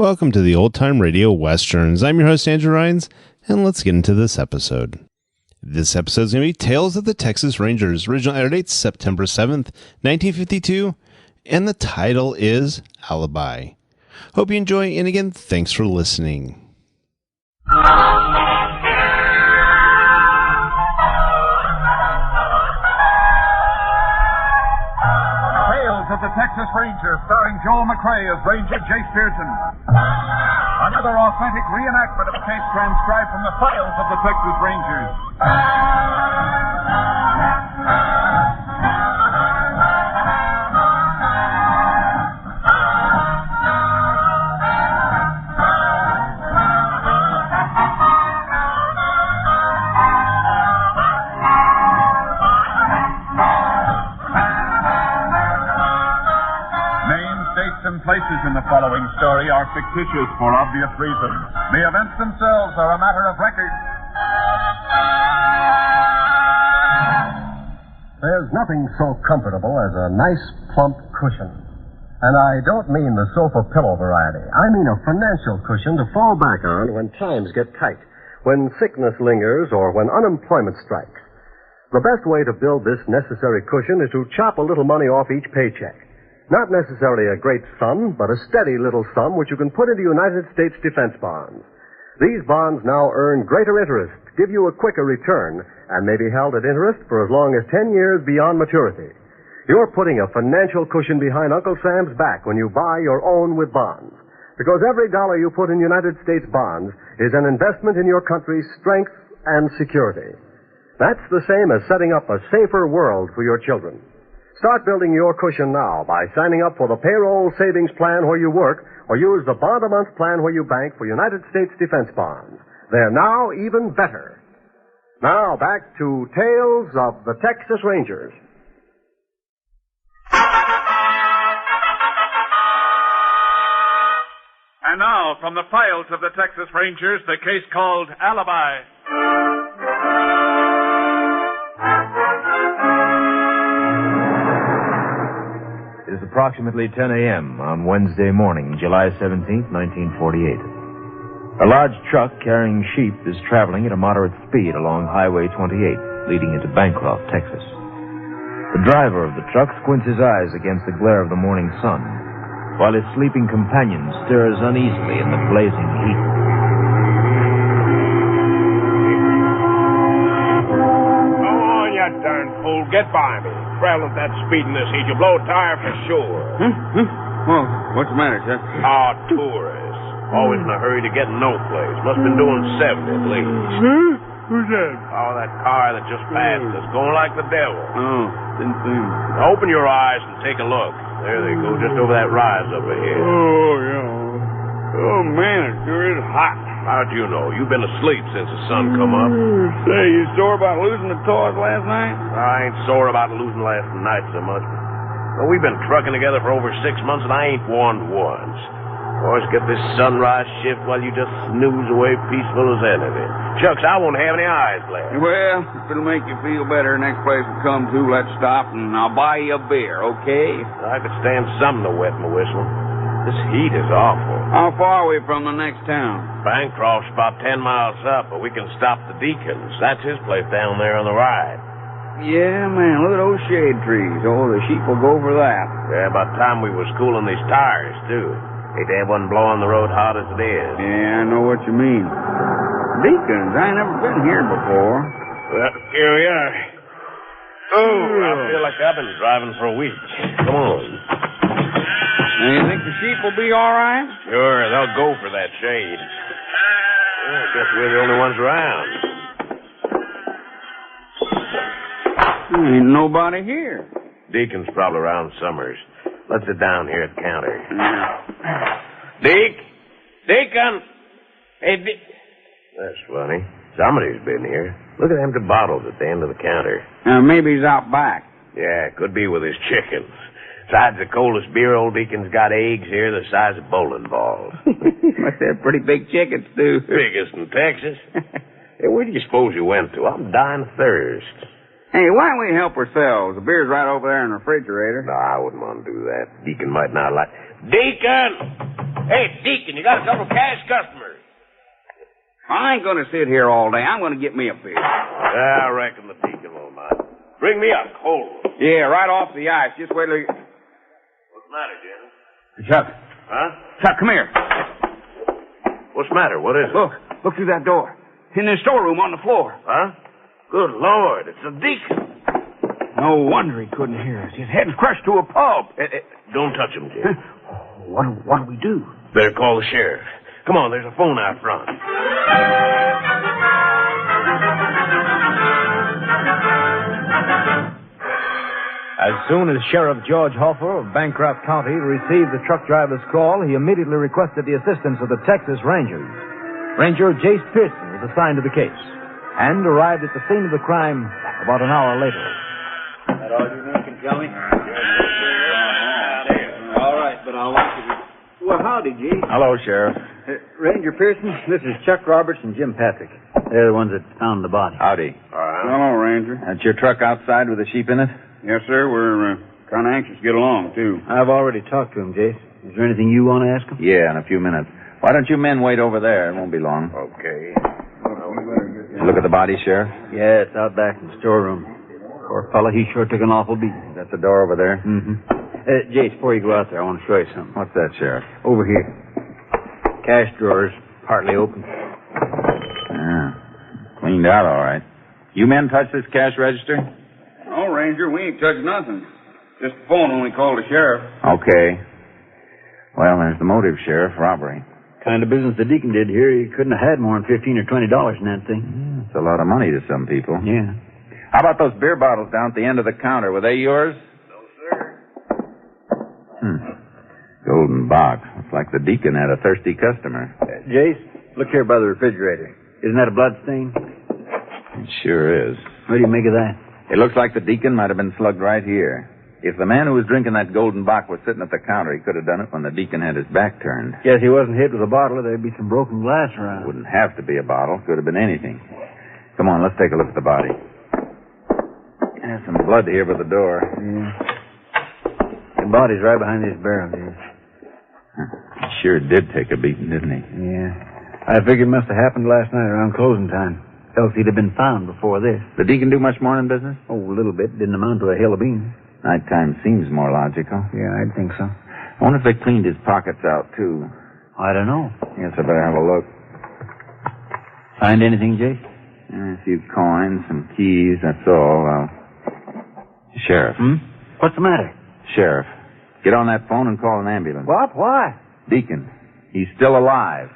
Welcome to the Old Time Radio Westerns. I'm your host, Andrew Rhynes, and let's get into this episode. This episode is going to be Tales of the Texas Rangers. Original air date September 7th, 1952, and the title is Alibi. Hope you enjoy, and again, thanks for listening. Of the Texas Rangers, starring Joel McCrea as Ranger Jayce Pearson. Another authentic reenactment of a case transcribed from the files of the Texas Rangers. Places in the following story are fictitious for obvious reasons. The events themselves are a matter of record. There's nothing so comfortable as a nice, plump cushion. And I don't mean the sofa pillow variety. I mean a financial cushion to fall back on when times get tight, when sickness lingers, or when unemployment strikes. The best way to build this necessary cushion is to chop a little money off each paycheck. Not necessarily a great sum, but a steady little sum which you can put into United States defense bonds. These bonds now earn greater interest, give you a quicker return, and may be held at interest for as long as 10 years beyond maturity. You're putting a financial cushion behind Uncle Sam's back when you buy your own with bonds. Because every dollar you put in United States bonds is an investment in your country's strength and security. That's the same as setting up a safer world for your children. Start building your cushion now by signing up for the payroll savings plan where you work, or use the bond-a-month plan where you bank for United States defense bonds. They're now even better. Now, back to Tales of the Texas Rangers. And now, from the files of the Texas Rangers, the case called Alibi. It is approximately 10 a.m. on Wednesday morning, July 17th, 1948. A large truck carrying sheep is traveling at a moderate speed along Highway 28, leading into Bancroft, Texas. The driver of the truck squints his eyes against the glare of the morning sun, while his sleeping companion stirs uneasily in the blazing heat. Come on, you darn fool. Get by me. Traveling at that speed in this heat, you blow a tire for sure. Oh, what's the matter, sir? Tourists. Always in a hurry to get no place. Must have been doing 70 at least. Who's that? Oh, that car that just passed us, going like the devil. Oh, didn't see him. Now open your eyes and take a look. There they go, just over that rise up ahead. Oh, yeah. Oh, man, it sure is hot. How'd you know? You've been asleep since the sun come up. Say, you sore about losing the toys last night? I ain't sore about losing last night so much. Well, we've been trucking together for over 6 months, and I ain't warned once. Boys, get this sunrise shift while you just snooze away peaceful as anything. Shucks, I won't have any eyes left. Well, if it'll make you feel better, next place we come to, let's stop, and I'll buy you a beer, okay? I could stand something to wet my whistle. This heat is awful. How far are we from the next town? Bancroft's about 10 miles up, but we can stop the Deacons. That's his place down there on the right. Yeah, man, look at those shade trees. Oh, the sheep will go for that. Yeah, about time we was cooling these tires, too. Hate to have one blowing the road hot as it is. Yeah, I know what you mean. Deacons, I ain't never been here before. Well, here we are. Oh, I feel like I've been driving for a week. Come on. Now, you think the sheep will be all right? Sure, they'll go for that shade. Well, I guess we're the only ones around. Ain't nobody here. Deacon's probably around Summers. Let's sit down here at the counter. Yeah. Deacon! Hey, That's funny. Somebody's been here. Look at them empty bottles at the end of the counter. Maybe he's out back. Yeah, could be with his chickens. Besides the coldest beer, old Deacon's got eggs here the size of bowling balls. Must have pretty big chickens, too. Biggest in Texas. Hey, where do you suppose you went to? I'm dying of thirst. Hey, why don't we help ourselves? The beer's right over there in the refrigerator. No, I wouldn't want to do that. Deacon might not like... Deacon! Hey, Deacon, you got a couple cash customers. I ain't gonna sit here all day. I'm gonna get me a beer. I reckon the Deacon won't mind. Bring me a cold one. Yeah, right off the ice. Just wait till you... What's the matter, Jim? Chuck. Huh? Chuck, come here. What's the matter? What is it? Look through that door. In the storeroom on the floor. Huh? Good Lord, it's the Deacon. No wonder he couldn't hear us. His head's crushed to a pulp. Don't touch him, Jim. What do we do? Better call the sheriff. Come on, there's a phone out front. As soon as Sheriff George Hoffer of Bancroft County received the truck driver's call, he immediately requested the assistance of the Texas Rangers. Ranger Jayce Pearson was assigned to the case and arrived at the scene of the crime about an hour later. That all you men can tell me? All right, but I want you to... Well, howdy, G. Hello, Sheriff. Ranger Pearson, this is Chuck Roberts and Jim Patrick. They're the ones that found the body. Howdy. Hello, Ranger. That's your truck outside with the sheep in it? Yes, sir. We're kind of anxious to get along, too. I've already talked to him, Jayce. Is there anything you want to ask him? Yeah, in a few minutes. Why don't you men wait over there? It won't be long. Okay. Look at the body, Sheriff. Yeah, it's out back in the storeroom. Poor fella, he sure took an awful beating. That's the door over there. Mm-hmm. Jayce, before you go out there, I want to show you something. What's that, Sheriff? Over here. Cash drawers, partly open. Yeah. Cleaned out all right. You men touch this cash register? No, Ranger, we ain't touched nothing. Just the phone when we called the sheriff. Okay. Well, there's the motive, Sheriff. Robbery. Kind of business the deacon did here. He couldn't have had more than $15 or $20 in that thing. It's a lot of money to some people. Yeah. How about those beer bottles down at the end of the counter? Were they yours? No, sir. Golden box. Looks like the deacon had a thirsty customer. Jayce, look here by the refrigerator. Isn't that a blood stain? It sure is. What do you make of that? It looks like the deacon might have been slugged right here. If the man who was drinking that golden bock was sitting at the counter, he could have done it when the deacon had his back turned. Guess he wasn't hit with a bottle. There'd be some broken glass around. Wouldn't have to be a bottle. Could have been anything. Come on, let's take a look at the body. There's some blood here by the door. Yeah. The body's right behind this barrel, Jayce. He sure did take a beating, didn't he? Yeah. I figured it must have happened last night around closing time. Else he'd have been found before this. The deacon do much morning business? Oh, a little bit. Didn't amount to a hill of beans. Nighttime seems more logical. Yeah, I'd think so. I wonder if they cleaned his pockets out, too. I don't know. Yes, I better have a look. Find anything, Jayce? A few coins, some keys, that's all. Sheriff. What's the matter? Sheriff. Get on that phone and call an ambulance. What? Why? Deacon. He's still alive.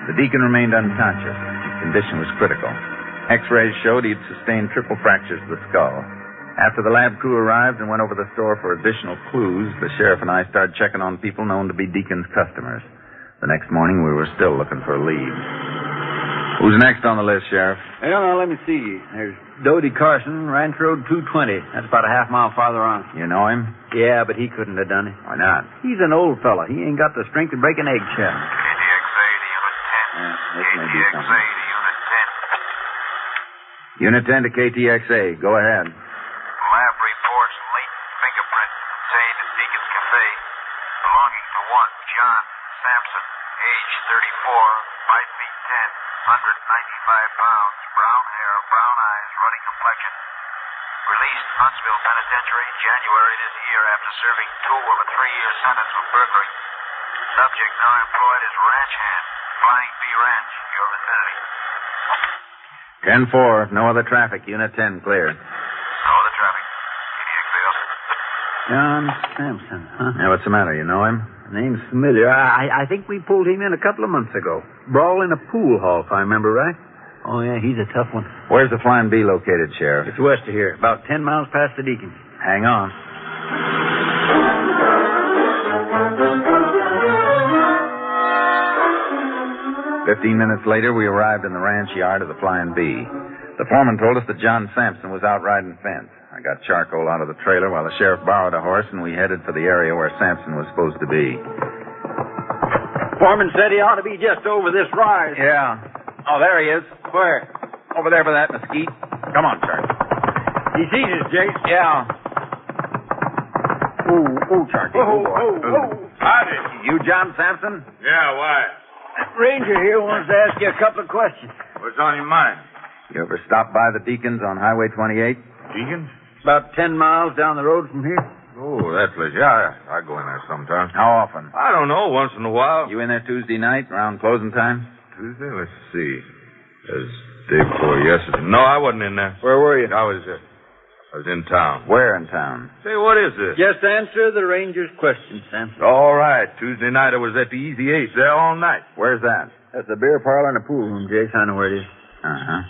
The deacon remained unconscious. His condition was critical. X-rays showed he'd sustained triple fractures of the skull. After the lab crew arrived and went over the store for additional clues, the sheriff and I started checking on people known to be Deacon's customers. The next morning, we were still looking for leads. Who's next on the list, Sheriff? Well, now, let me see. There's Dodie Carson, Ranch Road 220. That's about a half mile farther on. You know him? Yeah, but he couldn't have done it. Why not? He's an old fella. He ain't got the strength to break an eggshell. KTXA to Unit 10. Yeah, this may be KTXA something. to Unit 10. Unit 10 to KTXA. Go ahead. Lab reports latent fingerprint contained in Deacon's Cafe belonging to one John Sampson, age 34, 5 feet 10, 195 pounds, brown hair, brown eyes, ruddy complexion. Released Huntsville Penitentiary January this year after serving 2 of a 3-year sentence for burglary. Subject now employed as ranch hand, Flying B Ranch, your vicinity. 10-4. No other traffic. Unit 10 clear. No other traffic. KTXA up. John Sampson, huh? Yeah, what's the matter? You know him? Name's familiar. I think we pulled him in a couple of months ago. Brawl in a pool hall, if I remember right. Oh, yeah, he's a tough one. Where's the Flying B located, Sheriff? It's west of here, about 10 miles past the Deacon. Hang on. "15 minutes later, we arrived in the ranch yard of the Flying B. The foreman told us that John Sampson was out riding fence. I got charcoal out of the trailer while the sheriff borrowed a horse, and we headed for the area where Sampson was supposed to be. Foreman said he ought to be just over this rise. Yeah. Oh, there he is. Where? Over there by that mesquite. Come on, Charlie. He sees us, Jayce. Yeah. Charlie. Howdy. You John Sampson? Yeah, why? Ranger here wants to ask you a couple of questions. What's on your mind? You ever stop by the Deacons on Highway 28? Deacons? About 10 miles down the road from here. Oh, that place. Yeah, I go in there sometimes. How often? I don't know, once in a while. You in there Tuesday night around closing time? Tuesday? Let's see. That's day before yesterday. No, I wasn't in there. Where were you? I was in town. Where in town? Say, what is this? Just answer the ranger's question, Sampson. All right. Tuesday night I was at the Easy Ace there all night. Where's that? That's the beer parlor and the pool room, Jayce. I know where it is. Uh-huh.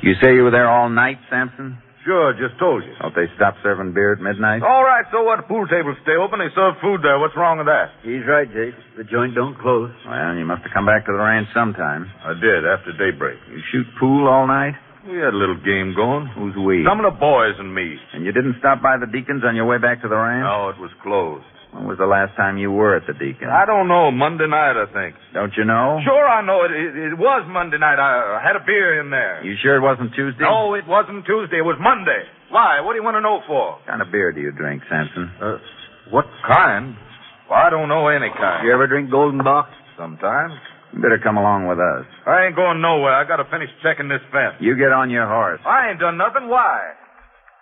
You say you were there all night, Sampson? Sure, just told you. Don't they stop serving beer at midnight? All right, so what? The pool tables stay open. They serve food there. What's wrong with that? He's right, Jayce. The joint don't close. Well, you must have come back to the ranch sometime. I did, after daybreak. You shoot pool all night? We had a little game going. Who's we? Some of the boys and me. And you didn't stop by the Deacons on your way back to the ranch? No, it was closed. When was the last time you were at the Deacons? I don't know. Monday night, I think. Don't you know? Sure, I know. It was Monday night. I had a beer in there. You sure it wasn't Tuesday? No, it wasn't Tuesday. It was Monday. Why? What do you want to know for? What kind of beer do you drink, Sampson? What kind? Well, I don't know any kind. You ever drink Golden Box? Sometimes. You better come along with us. I ain't going nowhere. I got to finish checking this fence. You get on your horse. I ain't done nothing. Why?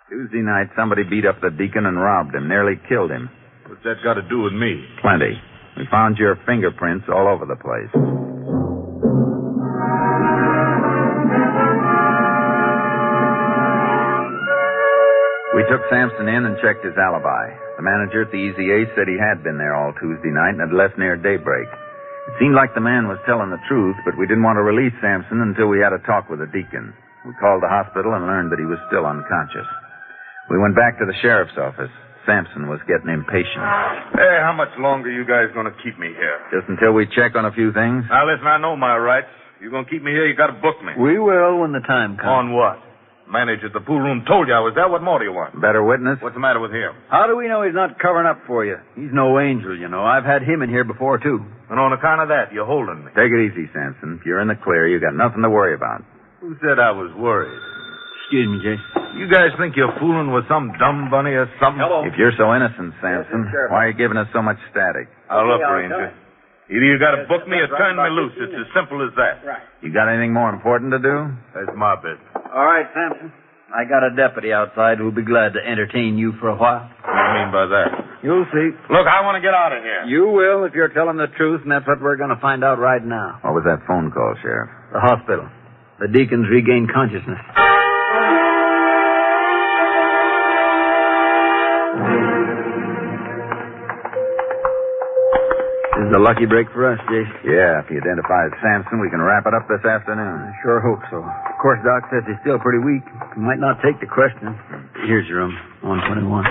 Tuesday night, somebody beat up the deacon and robbed him, nearly killed him. What's that got to do with me? Plenty. We found your fingerprints all over the place. We took Sampson in and checked his alibi. The manager at the Easy Ace said he had been there all Tuesday night and had left near daybreak. It seemed like the man was telling the truth, but we didn't want to release Sampson until we had a talk with the deacon. We called the hospital and learned that he was still unconscious. We went back to the sheriff's office. Sampson was getting impatient. Hey, how much longer you guys going to keep me here? Just until we check on a few things. Now, listen, I know my rights. You're going to keep me here, you got to book me. We will when the time On comes. what? Manager at the pool room told you I was there. What more do you want? Better witness? What's the matter with him? How do we know he's not covering up for you? He's no angel, you know. I've had him in here before, too. And on account of that, you're holding me. Take it easy, Sampson. If you're in the clear, you got nothing to worry about. Who said I was worried? Excuse me, Jayce. You guys think you're fooling with some dumb bunny or something? Hello. If you're so innocent, Sampson, why are you giving us so much static? Now, look, Ranger. Either you got to book me or turn me loose. It's as simple as that. Right. You got anything more important to do? That's my business. All right, Sampson. I got a deputy outside who'll be glad to entertain you for a while. What do you mean by that? You'll see. Look, I want to get out of here. You will if you're telling the truth, and that's what we're going to find out right now. What was that phone call, Sheriff? The hospital. The deacons regained consciousness. This is a lucky break for us, Jayce. Yeah, if he identifies Sampson, we can wrap it up this afternoon. I sure hope so. Of course, Doc says he's still pretty weak. He might not take the question. Here's your room, 121.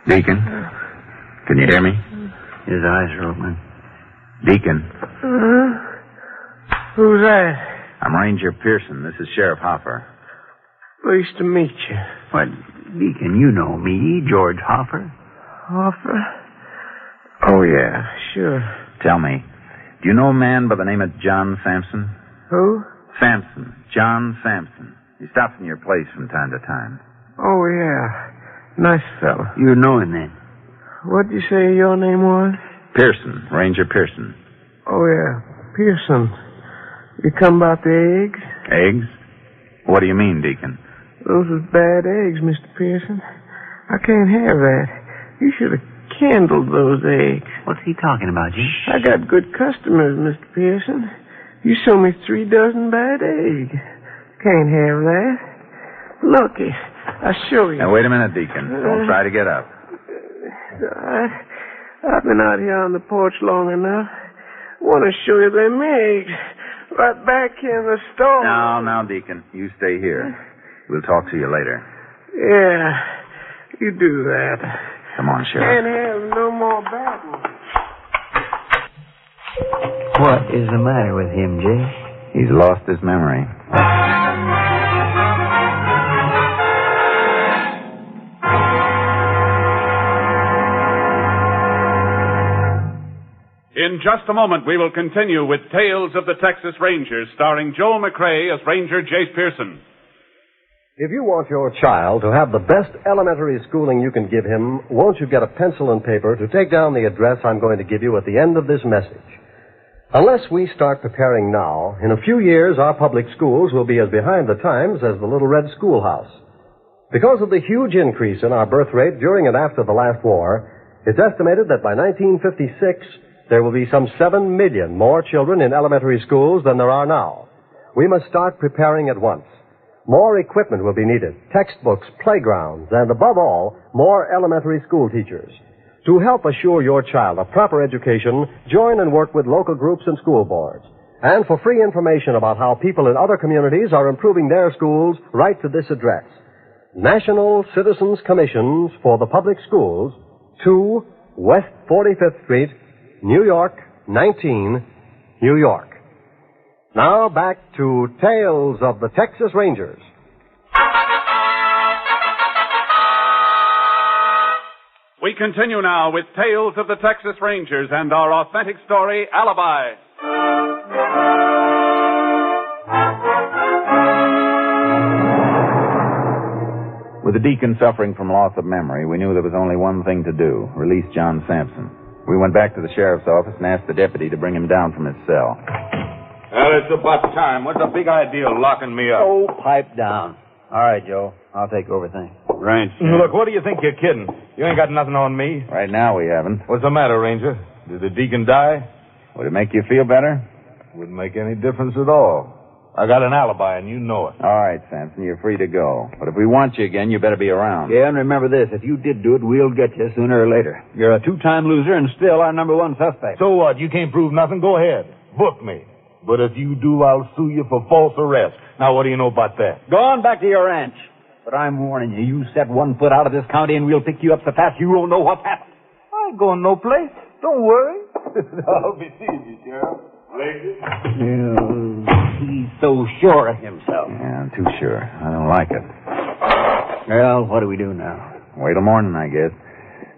Deacon, can you hear me? His eyes are open. Deacon. Who's that? I'm Ranger Pearson. This is Sheriff Hopper. Pleased to meet you. What, Deacon, you know me, George Hopper. Hopper? Oh, yeah, sure. Tell me, do you know a man by the name of John Sampson? Who? Sampson. John Sampson. He stops in your place from time to time. Oh, yeah. Nice fellow. You know him then? What'd you say your name was? Pearson. Ranger Pearson. Oh, yeah. Pearson. You come about the eggs? Eggs? What do you mean, Deacon? Those was bad eggs, Mr. Pearson. I can't have that. You should have candled those eggs. What's he talking about, Jim? I got good customers, Mr. Pearson. You sold me 3 dozen bad eggs. Can't have that. Looky, I'll show you. Now, wait a minute, Deacon. Don't try to get up. I've been out here on the porch long enough. I want to show you them eggs. Right back here in the store. Now, Deacon, you stay here. We'll talk to you later. Yeah, you do that. Come on, Sheriff. Can't have no more bad ones. What is the matter with him, Jay? He's lost his memory. In just a moment, we will continue with Tales of the Texas Rangers, starring Joel McCrea as Ranger Jayce Pearson. If you want your child to have the best elementary schooling you can give him, won't you get a pencil and paper to take down the address I'm going to give you at the end of this message? Unless we start preparing now, in a few years our public schools will be as behind the times as the Little Red Schoolhouse. Because of the huge increase in our birth rate during and after the last war, it's estimated that by 1956 there will be some 7 million more children in elementary schools than there are now. We must start preparing at once. More equipment will be needed, textbooks, playgrounds, and above all, more elementary school teachers. To help assure your child a proper education, join and work with local groups and school boards. And for free information about how people in other communities are improving their schools, write to this address. National Citizens Commissions for the Public Schools, 2 West 45th Street, New York, 19, New York. Now back to Tales of the Texas Rangers. We continue now with Tales of the Texas Rangers and our authentic story, Alibi. With the deacon suffering from loss of memory, we knew there was only one thing to do, release John Sampson. We went back to the sheriff's office and asked the deputy to bring him down from his cell. Well, it's about time. What's the big idea of locking me up? Oh, pipe down. All right, Joe. I'll take over things. Right. Look, what do you think you're kidding? You ain't got nothing on me. Right now we haven't. What's the matter, Ranger? Did the deacon die? Would it make you feel better? Wouldn't make any difference at all. I got an alibi, and you know it. All right, Sampson, you're free to go. But if we want you again, you better be around. Yeah, and remember this. If you did do it, we'll get you sooner or later. You're a 2-time loser and still our number 1 suspect. So what? You can't prove nothing? Go ahead. Book me. But if you do, I'll sue you for false arrest. Now, what do you know about that? Go on back to your ranch. But I'm warning you, you set one foot out of this county and we'll pick you up so fast you won't know what's happened. I ain't going no place. Don't worry. I'll be seeing you, Sheriff. Later. He's so sure of himself. Yeah, I'm too sure. I don't like it. Well, what do we do now? Wait till morning, I guess.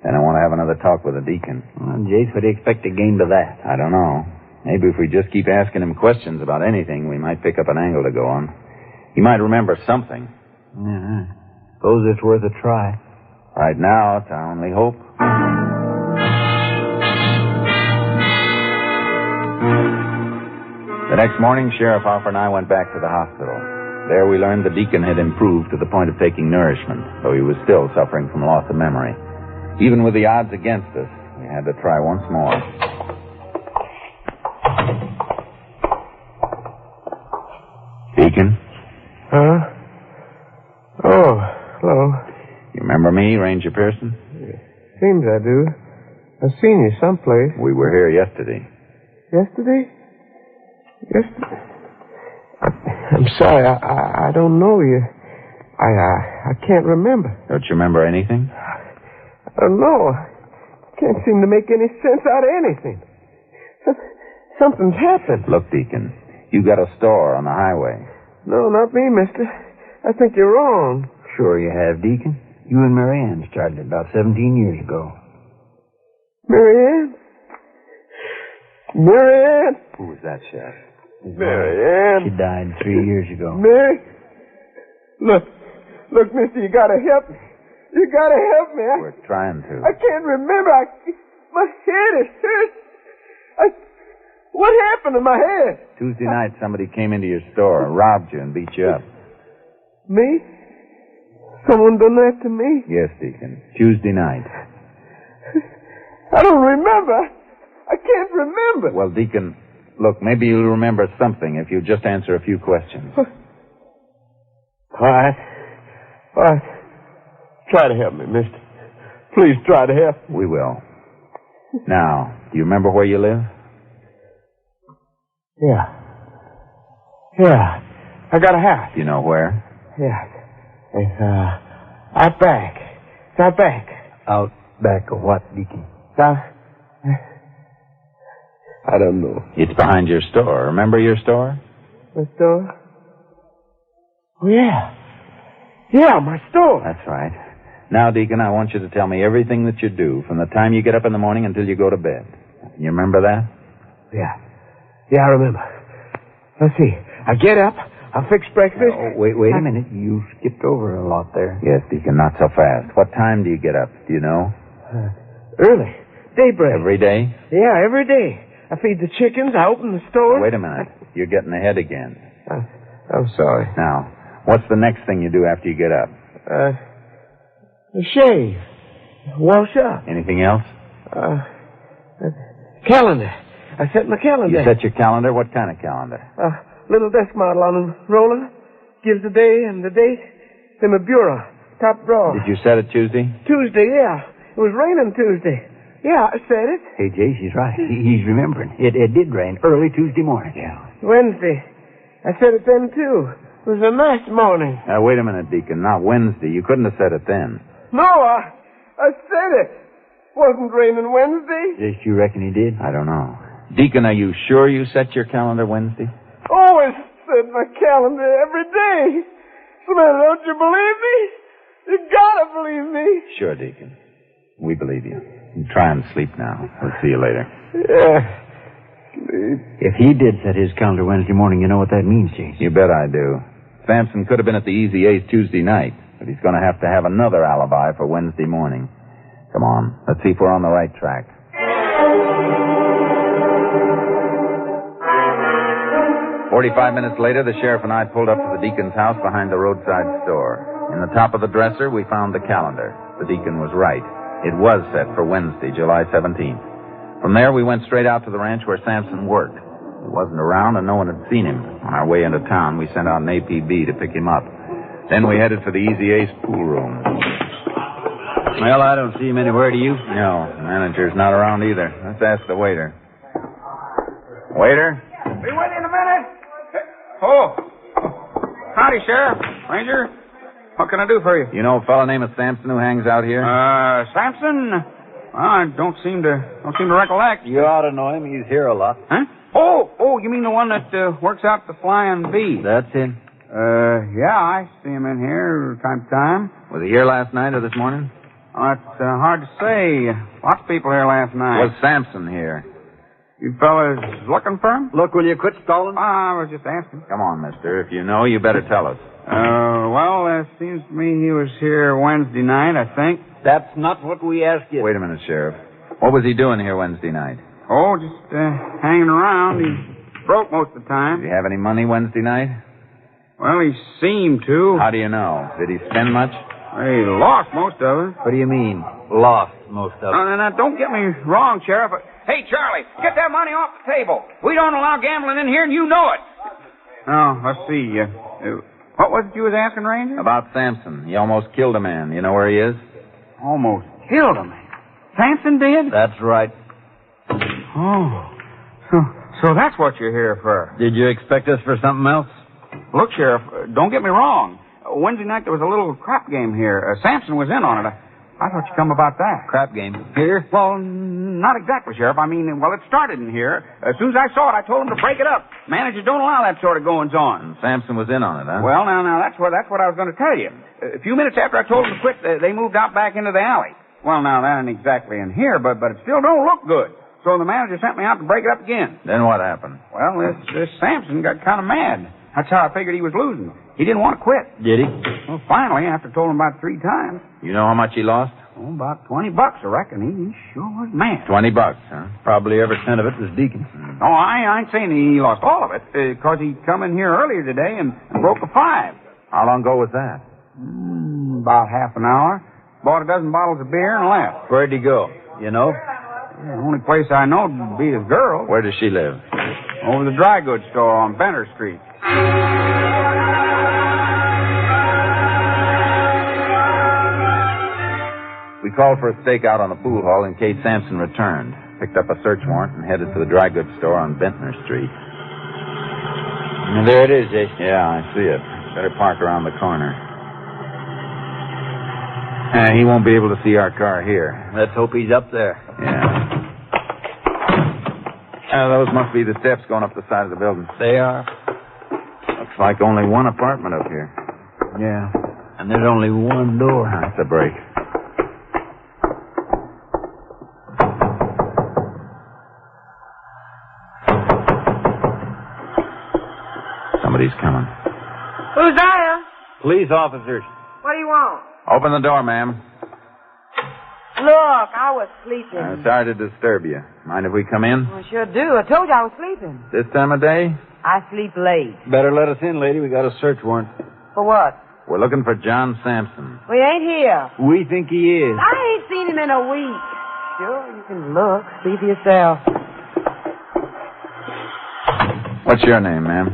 Then I want to have another talk with the deacon. Well, Jayce, what do you expect to gain by that? I don't know. Maybe if we just keep asking him questions about anything, we might pick up an angle to go on. He might remember something. Yeah, suppose it's worth a try. Right now, it's our only hope. The next morning, Sheriff Hoffer and I went back to the hospital. There we learned the deacon had improved to the point of taking nourishment, though he was still suffering from loss of memory. Even with the odds against us, we had to try once more. Deacon? Huh? Oh, hello. You remember me, Ranger Pearson? Seems I do. I've seen you someplace. We were here yesterday. Yesterday? I'm sorry, I don't know you. I can't remember. Don't you remember anything? I don't know. I can't seem to make any sense out of anything. Something's happened. Look, Deacon, you got a store on the highway. No, not me, mister. I think you're wrong. Sure you have, Deacon. You and Mary Ann started it about 17 years ago. Mary Ann? Mary Ann? Who was that, Sheriff? Mary Ann. She died 3 years ago. Mary? Look, mister, you gotta help me. You gotta help me. We're trying to. I can't remember. My head is hurt. What happened to my head? Tuesday night, somebody came into your store, robbed you, and beat you up. Me? Someone done that to me? Yes, Deacon. Tuesday night. I don't remember. I can't remember. Well, Deacon, look, maybe you'll remember something if you just answer a few questions. All right. Try to help me, mister. Please try to help. We will. Now, do you remember where you live? Yeah. I got a house. You know where? Yeah. It's, out back. It's out back. Out back of what, Deacon? I don't know. It's behind your store. Remember your store? My store? Oh, yeah. Yeah, my store. That's right. Now, Deacon, I want you to tell me everything that you do from the time you get up in the morning until you go to bed. You remember that? Yeah, I remember. Let's see. I get up, I'll fix breakfast. Oh, wait a minute. You skipped over a lot there. Yes, Deacon, not so fast. What time do you get up? Do you know? Early. Daybreak. Every day? Yeah, every day. I feed the chickens. I open the store. Wait a minute. You're getting ahead again. I'm sorry. Now, what's the next thing you do after you get up? Shave. Wash up. Anything else? Calendar. I set my calendar. You set your calendar? What kind of calendar? Little desk model on a roller. Gives the day and the date. In my bureau. Top drawer. Did you set it Tuesday? Tuesday, yeah. It was raining Tuesday. Yeah, I said it. Hey, Jayce, he's right. He's remembering. It did rain early Tuesday morning. Yeah. Wednesday. I said it then, too. It was a nice morning. Now, wait a minute, Deacon. Not Wednesday. You couldn't have said it then. No, I said it. Wasn't raining Wednesday. Jayce, you reckon he did? I don't know. Deacon, are you sure you set your calendar Wednesday? Always set my calendar every day. Slim, don't you believe me? You gotta believe me. Sure, Deacon. We believe you. You try and sleep now. We'll see you later. Yeah. If he did set his calendar Wednesday morning, you know what that means, Jayce. You bet I do. Sampson could have been at the Easy Ace Tuesday night, but he's going to have another alibi for Wednesday morning. Come on. Let's see if we're on the right track. 45 minutes later, the sheriff and I pulled up to the deacon's house behind the roadside store. In the top of the dresser, we found the calendar. The deacon was right. It was set for Wednesday, July 17th. From there, we went straight out to the ranch where Sampson worked. He wasn't around, and no one had seen him. On our way into town, we sent out an APB to pick him up. Then we headed for the Easy Ace pool room. Well, I don't see him anywhere, do you? No, the manager's not around either. Let's ask the waiter. Waiter? Be with you in a minute. Oh. Howdy, Sheriff. Ranger. What can I do for you? You know a fellow named Sampson who hangs out here? Sampson? I don't seem to recollect. You ought to know him. He's here a lot. Huh? Oh, you mean the one that works out the Flying V? That's him. Yeah, I see him in here time to time. Was he here last night or this morning? Oh, it's hard to say. Lots of people here last night. Was Sampson here? You fellas looking for him? Look, will you quit stalling? I was just asking. Come on, mister. If you know, you better tell us. Well, it seems to me he was here Wednesday night, I think. That's not what we asked you. Wait a minute, Sheriff. What was he doing here Wednesday night? Oh, just hanging around. He broke most of the time. Did he have any money Wednesday night? Well, he seemed to. How do you know? Did he spend much? He lost most of it. What do you mean, lost most of it? Now, don't get me wrong, Sheriff. Hey, Charlie, get that money off the table. We don't allow gambling in here, and you know it. Now, let's see. What was it you was asking, Ranger? About Sampson. He almost killed a man. You know where he is? Almost killed a man. Sampson did? That's right. Oh. So that's what you're here for. Did you expect us for something else? Look, Sheriff, don't get me wrong. Wednesday night there was a little crap game here. Sampson was in on it. I thought you'd come about that. Crap game. Here? Well, not exactly, Sheriff. I mean, it started in here. As soon as I saw it, I told him to break it up. Managers don't allow that sort of goings-on. And Sampson was in on it, huh? Well, now, that's what I was going to tell you. A few minutes after I told them to quit, they moved out back into the alley. Well, now, that ain't exactly in here, but it still don't look good. So the manager sent me out to break it up again. Then what happened? Well, this Sampson got kind of mad. That's how I figured he was losing. He didn't want to quit. Did he? Well, finally, after told him about 3 times. You know how much he lost? Oh, about $20, I reckon. He sure was mad. $20, huh? Probably every cent of it was Deacon's. Oh, I ain't saying he lost all of it, because he come in here earlier today and broke a 5. How long ago was that? About half an hour. Bought a dozen bottles of beer and left. Where'd he go? You know? The only place I know would be his girl. Where does she live? Over the dry goods store on Benner Street. We called for a stakeout on the pool hall in case Sampson returned. Picked up a search warrant and headed to the dry goods store on Bentner Street. And there it is, Jayce. Yeah, I see it. Better park around the corner. He won't be able to see our car here. Let's hope he's up there. Yeah. Those must be the steps going up the side of the building. They are. Looks like only one apartment up here. Yeah. And there's only one door. That's a break. Somebody's coming. Who's there? Police officers. What do you want? Open the door, ma'am. Look, I was sleeping. Sorry to disturb you. Mind if we come in? I sure do. I told you I was sleeping. This time of day? I sleep late. Better let us in, lady. We got a search warrant. For what? We're looking for John Sampson. We ain't here. We think he is. I ain't seen him in a week. Sure, you can look. See for yourself. What's your name, ma'am?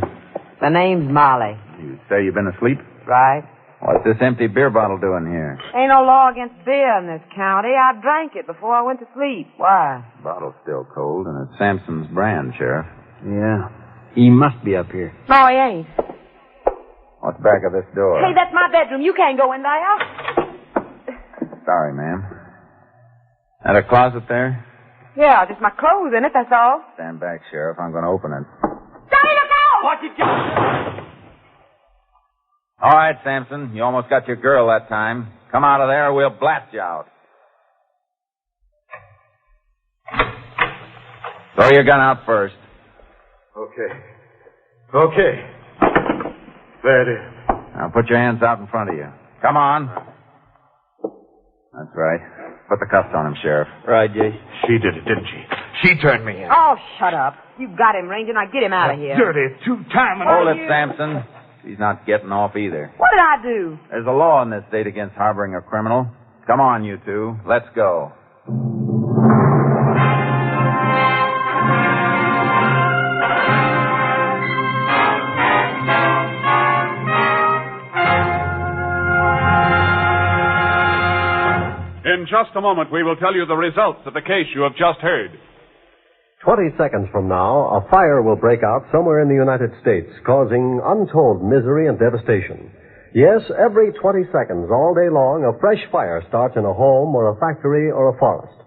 My name's Molly. You say you've been asleep? Right. What's this empty beer bottle doing here? Ain't no law against beer in this county. I drank it before I went to sleep. Why? Bottle's still cold, and it's Sampson's brand, Sheriff. Yeah. He must be up here. No, he ain't. What's back of this door? Hey, that's my bedroom. You can't go in there. Sorry, ma'am. That a closet there? Yeah, just my clothes in it, that's all. Stand back, Sheriff. I'm going to open it. Johnny, look out! Watch it, John. All right, Sampson. You almost got your girl that time. Come out of there or we'll blast you out. Throw your gun out first. Okay. There it is. Now put your hands out in front of you. Come on. That's right. Put the cuffs on him, Sheriff. Right, Jayce. She did it, didn't she? She turned me in. Oh, shut up. You got him, Ranger. Now get him out of here. Dirty two-timing. Hold it, Sampson. She's not getting off either. What did I do? There's a law in this state against harboring a criminal. Come on, you two. Let's go. In just a moment, we will tell you the results of the case you have just heard. 20 seconds from now, a fire will break out somewhere in the United States, causing untold misery and devastation. Yes, every 20 seconds, all day long, a fresh fire starts in a home or a factory or a forest.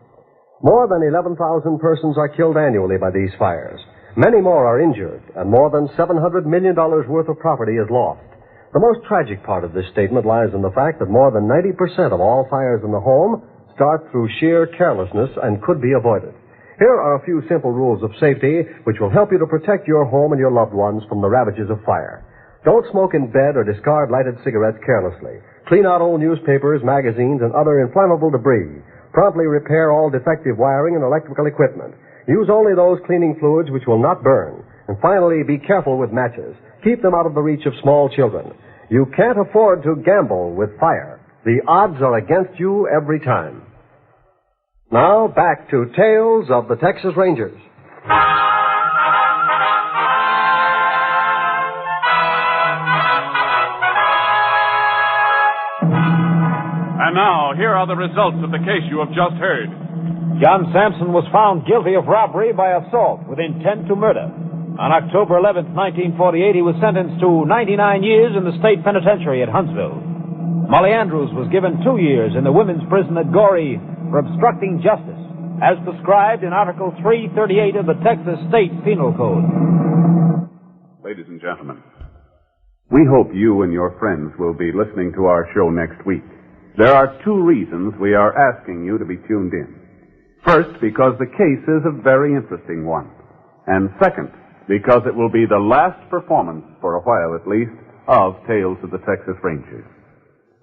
More than 11,000 persons are killed annually by these fires. Many more are injured, and more than $700 million worth of property is lost. The most tragic part of this statement lies in the fact that more than 90% of all fires in the home start through sheer carelessness and could be avoided. Here are a few simple rules of safety which will help you to protect your home and your loved ones from the ravages of fire. Don't smoke in bed or discard lighted cigarettes carelessly. Clean out old newspapers, magazines, and other inflammable debris. Promptly repair all defective wiring and electrical equipment. Use only those cleaning fluids which will not burn. And finally, be careful with matches. Keep them out of the reach of small children. You can't afford to gamble with fire. The odds are against you every time. Now, back to Tales of the Texas Rangers. And now, here are the results of the case you have just heard. John Sampson was found guilty of robbery by assault with intent to murder. On October 11th, 1948, he was sentenced to 99 years in the state penitentiary at Huntsville. Molly Andrews was given 2 years in the women's prison at Goree for obstructing justice, as prescribed in Article 338 of the Texas State Penal Code. Ladies and gentlemen, we hope you and your friends will be listening to our show next week. There are 2 reasons we are asking you to be tuned in. First, because the case is a very interesting one. And second, because it will be the last performance, for a while at least, of Tales of the Texas Rangers.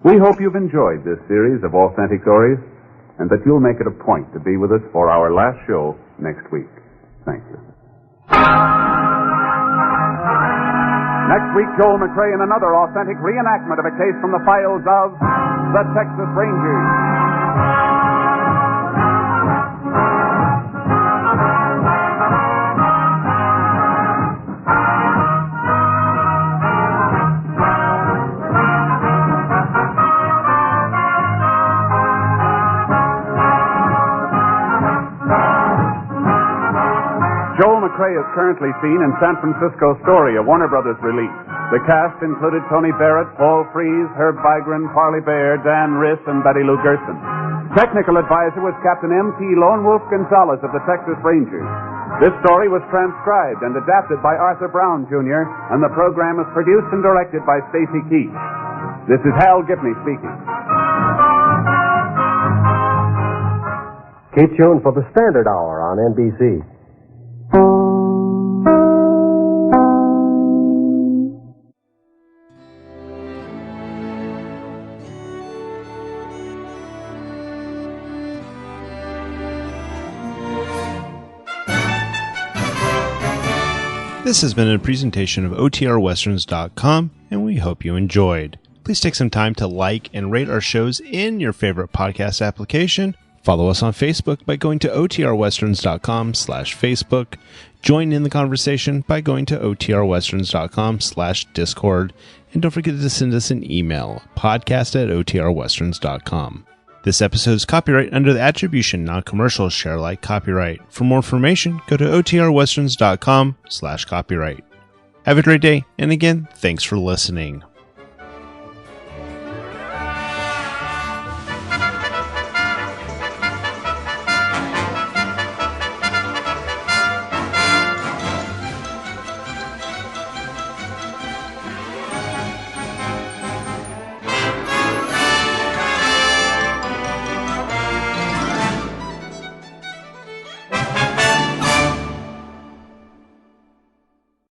We hope you've enjoyed this series of authentic stories, and that you'll make it a point to be with us for our last show next week. Thank you. Next week, Joel McCrea in another authentic reenactment of a case from the files of the Texas Rangers. Joel McCrea is currently seen in San Francisco Story, a Warner Brothers release. The cast included Tony Barrett, Paul Frees, Herb Vigran, Parley Baer, Dan Riss, and Betty Lou Gerson. Technical advisor was Captain M.T. Lone Wolf Gonzalez of the Texas Rangers. This story was transcribed and adapted by Arthur Brown, Jr., and the program was produced and directed by Stacy Keach. This is Hal Gibney speaking. Keep tuned for the Standard Hour on NBC. This has been a presentation of OTRWesterns.com, and we hope you enjoyed. Please take some time to like and rate our shows in your favorite podcast application. Follow us on Facebook by going to OTRWesterns.com/Facebook. Join in the conversation by going to OTRWesterns.com/Discord. And don't forget to send us an email, podcast@OTRWesterns.com. This episode is copyright under the Attribution Non-Commercial Share Alike copyright. For more information, go to OTRWesterns.com/copyright. Have a great day, and again, thanks for listening.